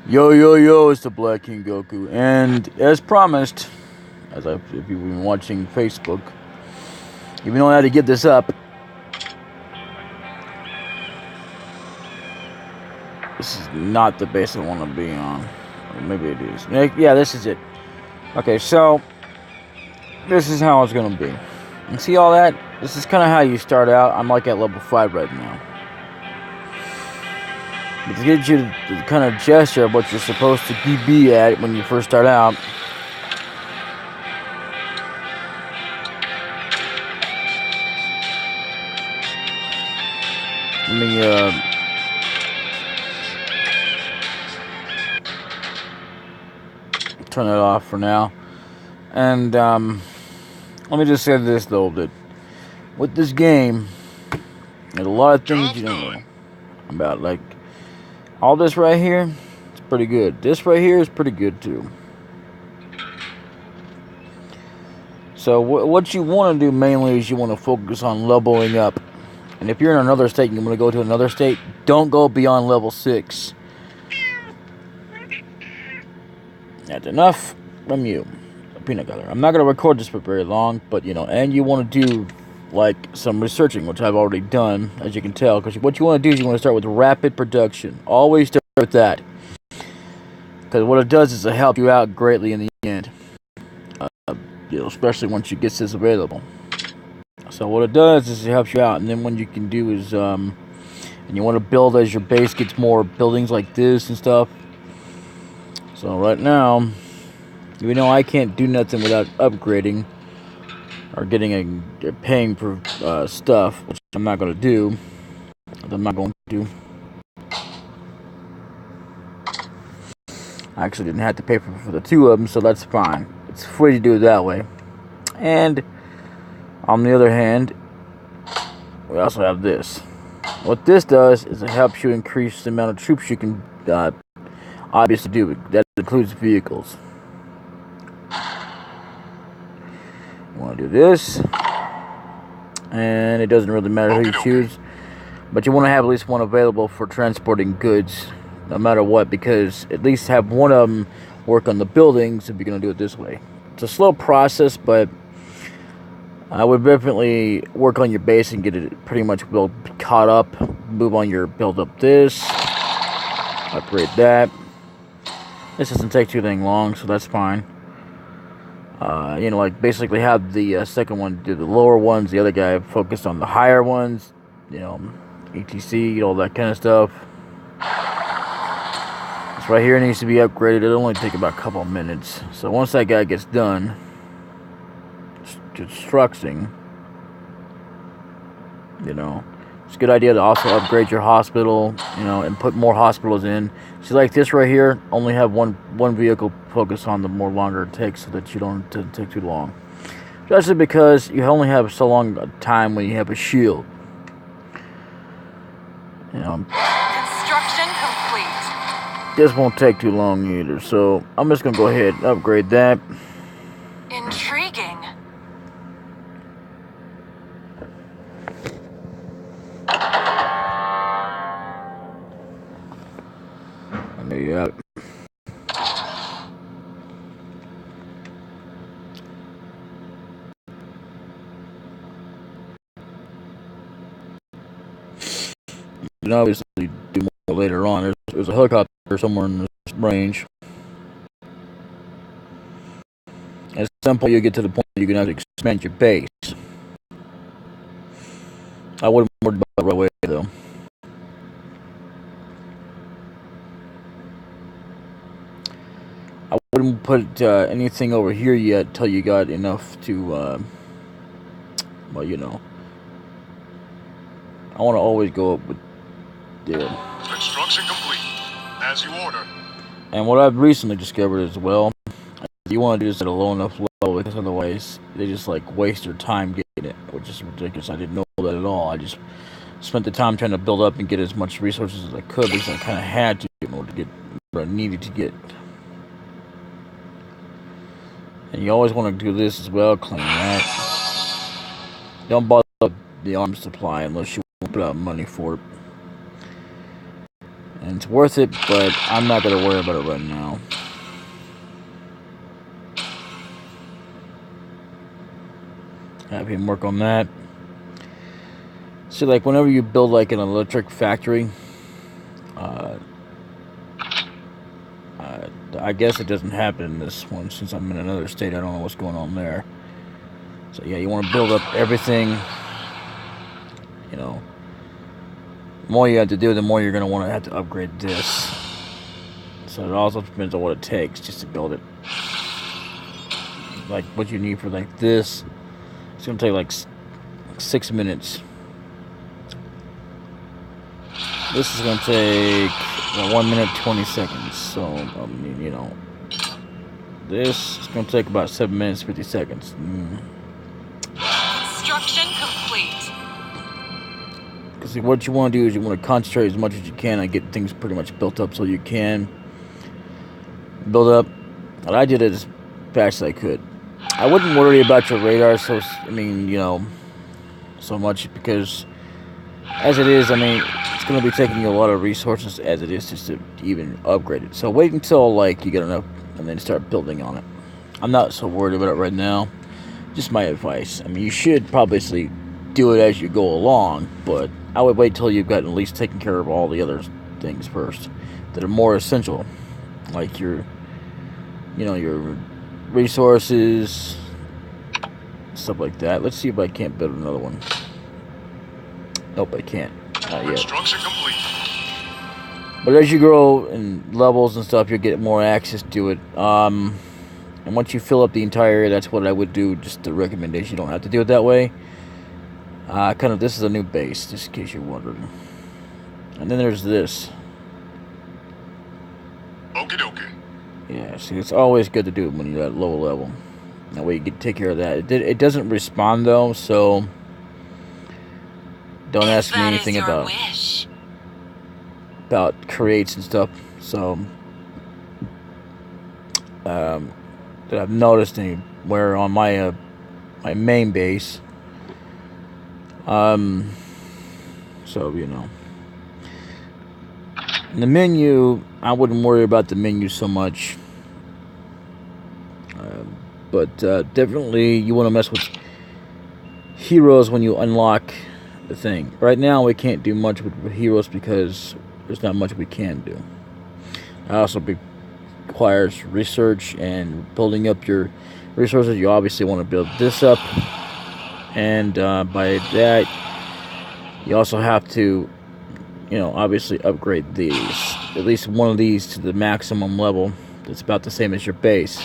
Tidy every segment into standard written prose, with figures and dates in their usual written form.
Yo, yo, yo, it's the Black King Goku. And as promised, if you've been watching Facebook, even though I had to get this up, this is not the base I want to be on. Or maybe it is. Yeah, this is it. Okay, so this is how it's going to be. And see all that? This is kind of how you start out. I'm like at level 5 right now. But to get you the kind of gesture of what you're supposed to be at when you first start out, let me turn it off for now. And let me just say this though, that with this game, there's a lot of things you don't know about. Like all this right here, it's pretty good. This right here is pretty good too. So what you want to do mainly is you want to focus on leveling up. And if you're in another state and you want to go to another state, don't go beyond level 6. That's enough from you. Peanut butter. I'm not going to record this for very long, but and you want to do like some researching, which I've already done, as you can tell, because what you want to do is you want to start with rapid production. Always start with that, because what it does is it helps you out greatly in the end, especially once you get this available. So what it does is it helps you out, and then what you can do is and you want to build as your base gets more buildings like this and stuff. So right now, even though I can't do nothing without upgrading or paying for stuff, which I'm not going to do. I actually didn't have to pay for the two of them, so that's fine. It's free to do it that way. And on the other hand, we also have this. What this does is it helps you increase the amount of troops you can obviously do. That includes vehicles. You want to do this, and it doesn't really matter who you choose, but you want to have at least one available for transporting goods, no matter what, because at least have one of them work on the buildings if you're going to do it this way. It's a slow process, but I would definitely work on your base and get it pretty much caught up. Move on your build up this, upgrade that. This doesn't take too dang long, so that's fine. Like basically have the second one do the lower ones, the other guy focused on the higher ones, etc, all that kind of stuff. This right here needs to be upgraded. It'll only take about a couple of minutes. So once that guy gets done constructing, it's a good idea to also upgrade your hospital, and put more hospitals in. See, like this right here, only have one vehicle focus on the more longer it takes, so that you don't take too long. Especially because you only have so long a time when you have a shield. Construction complete. This won't take too long either, so I'm just gonna go ahead and upgrade that. Intriguing. There you have it. You can obviously do more later on. There's a helicopter somewhere in this range. At some point you get to the point where you can actually expand your base. I wouldn't worry about it right away though. I wouldn't put anything over here yet till you got enough to, I want to always go up with Construction complete, as you order. And what I've recently discovered as well, you want to do this at a low enough level, because otherwise they just waste their time getting it, which is ridiculous. I didn't know that at all. I just spent the time trying to build up and get as much resources as I could, because I kind of had to in order to get what I needed to get. And you always want to do this as well, clean that. Don't bother the arms supply unless you want to put out money for it. And it's worth it, but I'm not going to worry about it right now. Have him work on that. So, like, whenever you build, like, an electric factory, I guess it doesn't happen in this one since I'm in another state. I don't know what's going on there. So, yeah, you want to build up everything. You know, the more you have to do, the more you're going to want to have to upgrade this. So, it also depends on what it takes just to build it. Like, what you need for, like, this. It's going to take, like, 6 minutes. This is going to take 1 minute 20 seconds. So, I mean, you know, this is going to take about 7 minutes 50 seconds. Construction complete. Because what you want to do is you want to concentrate as much as you can and get things pretty much built up so you can build up. And I did it as fast as I could. I wouldn't worry about your radar, so, I mean, you know, so much because as it is, I mean, it's going to be taking you a lot of resources as it is just to even upgrade it. So wait until, like, you get enough and then start building on it. I'm not so worried about it right now. Just my advice. I mean, you should probably do it as you go along, but I would wait till you've gotten at least taken care of all the other things first that are more essential, like your, you know, your resources, stuff like that. Let's see if I can't build another one. Nope, I can't. Not yet. Construction complete. But as you grow in levels and stuff, you'll get more access to it. And once you fill up the entire area, that's what I would do. Just a recommendation. You don't have to do it that way. This is a new base, just in case you're wondering. And then there's this. Okie dokie. Yeah, see, it's always good to do it when you're at low level. That way you can take care of that. It doesn't respond, though, so don't ask me anything about creates and stuff. So that I've noticed anywhere on my my main base. So you know, in the menu, I wouldn't worry about the menu so much. But definitely you want to mess with heroes when you unlock the thing. Right now we can't do much with heroes because there's not much we can do. It also requires research and building up your resources. You obviously want to build this up, and by that you also have to, you know, obviously upgrade these, at least one of these to the maximum level that's about the same as your base.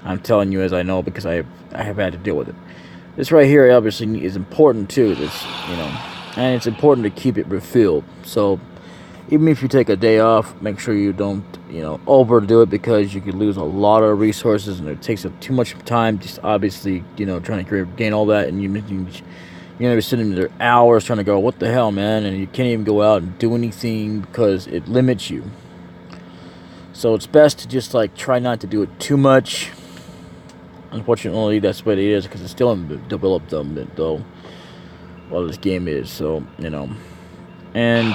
I'm telling you as I know because I have had to deal with it. This right here obviously is important too. This, you know, and it's important to keep it refilled. So even if you take a day off, make sure you don't, you know, overdo it because you could lose a lot of resources and it takes up too much time. Just obviously, you know, trying to gain all that, and you're gonna be sitting there hours trying to go, what the hell, man? And you can't even go out and do anything because it limits you. So it's best to just like try not to do it too much. Unfortunately, that's what it is because it's still in developed though. Well, this game is, so you know, and you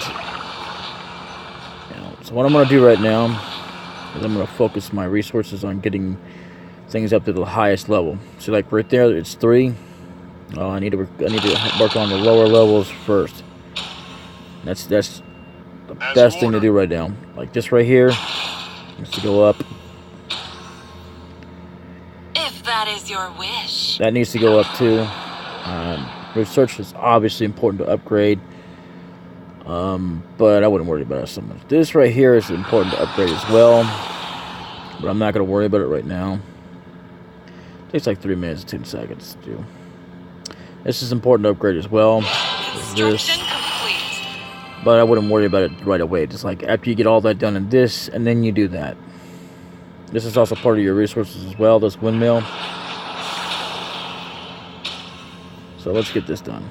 know, so what I'm gonna do right now is I'm gonna focus my resources on getting things up to the highest level. So like right there, it's 3. I need to work on the lower levels first. That's the best thing to do right now. Like this right here needs to go up. If that is your wish. That needs to go up too. Research is obviously important to upgrade, but I wouldn't worry about it so much. This right here is important to upgrade as well, but I'm not going to worry about it right now. It takes like 3 minutes and 10 seconds to do. This is important to upgrade as well. Construction complete. But I wouldn't worry about it right away. Just like after you get all that done in this, and then you do that. This is also part of your resources as well, this windmill. So let's get this done.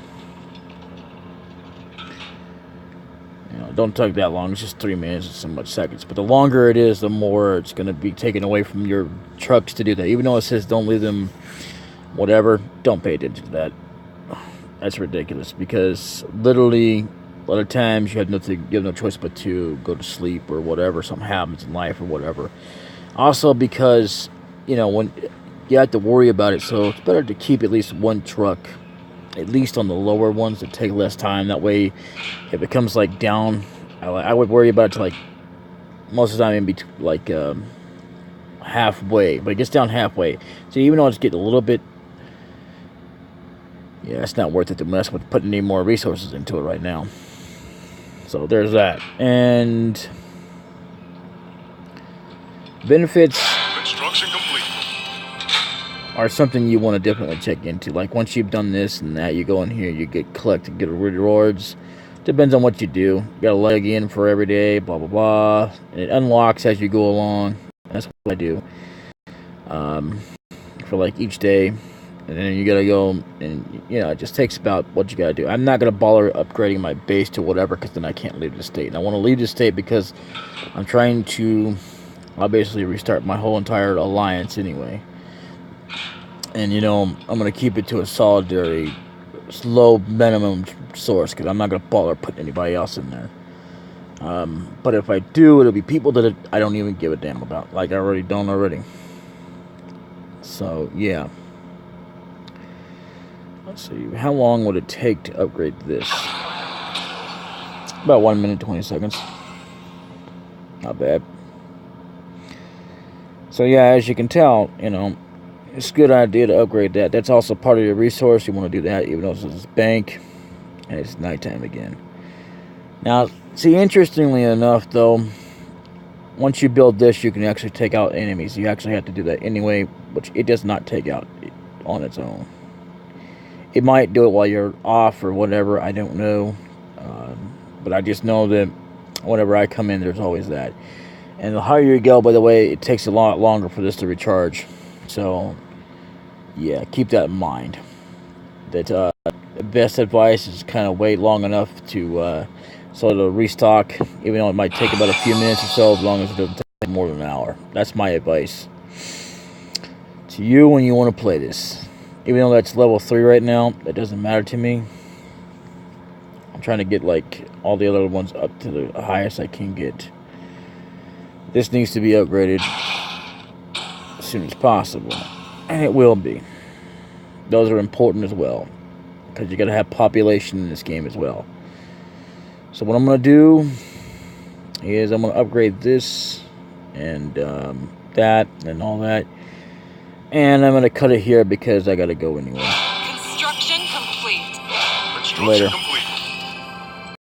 You know, don't take that long. It's just 3 minutes and so much seconds. But the longer it is, the more it's going to be taken away from your trucks to do that. Even though it says don't leave them, whatever, don't pay attention to that. That's ridiculous because literally a lot of times you have no choice but to go to sleep or whatever. Something happens in life or whatever. Also because, when you have to worry about it, so it's better to keep at least one truck, at least on the lower ones, that take less time. That way, if it comes like down, I would worry about it to like most of the time in between, like halfway, but it gets down halfway. So even though it's getting a little bit, yeah, it's not worth it to mess with putting any more resources into it right now. So there's that. And benefits Construction complete. are something you want to definitely check into. Like once you've done this and that, you go in here, you get rewards. Depends on what you do. You gotta log in for every day, blah blah blah. And it unlocks as you go along. That's what I do. For like each day. And then you gotta go and it just takes about what you gotta do. I'm not gonna bother upgrading my base to whatever, because then I can't leave the state. And I want to leave the state because I'm trying to I'll basically restart my whole entire alliance anyway. And I'm gonna keep it to a solitary, low minimum source, because I'm not gonna bother putting anybody else in there. But if I do, it'll be people that I don't even give a damn about, like I already don't already. So yeah. Let's see, how long would it take to upgrade this? About 1 minute 20 seconds. Not bad. So yeah, as you can tell, it's a good idea to upgrade that. That's also part of your resource. You want to do that, even though it's bank and it's nighttime again. Now, see, interestingly enough, though, once you build this, you can actually take out enemies. You actually have to do that anyway, which it does not take out on its own. It might do it while you're off or whatever. I don't know. But I just know that whenever I come in, there's always that. And the higher you go, by the way, it takes a lot longer for this to recharge. So, yeah, keep that in mind. That the best advice is kind of wait long enough to so it'll restock, even though it might take about a few minutes or so, as long as it doesn't take more than an hour. That's my advice to you when you want to play this. Even though that's level 3 right now, that doesn't matter to me. I'm trying to get like all the other ones up to the highest I can get. This needs to be upgraded as soon as possible, and it will be. Those are important as well, because you got to have population in this game as well. So what I'm going to do is I'm going to upgrade this and that and all that. And I'm going to cut it here because I got to go anyway. Construction complete. Construction Later. complete.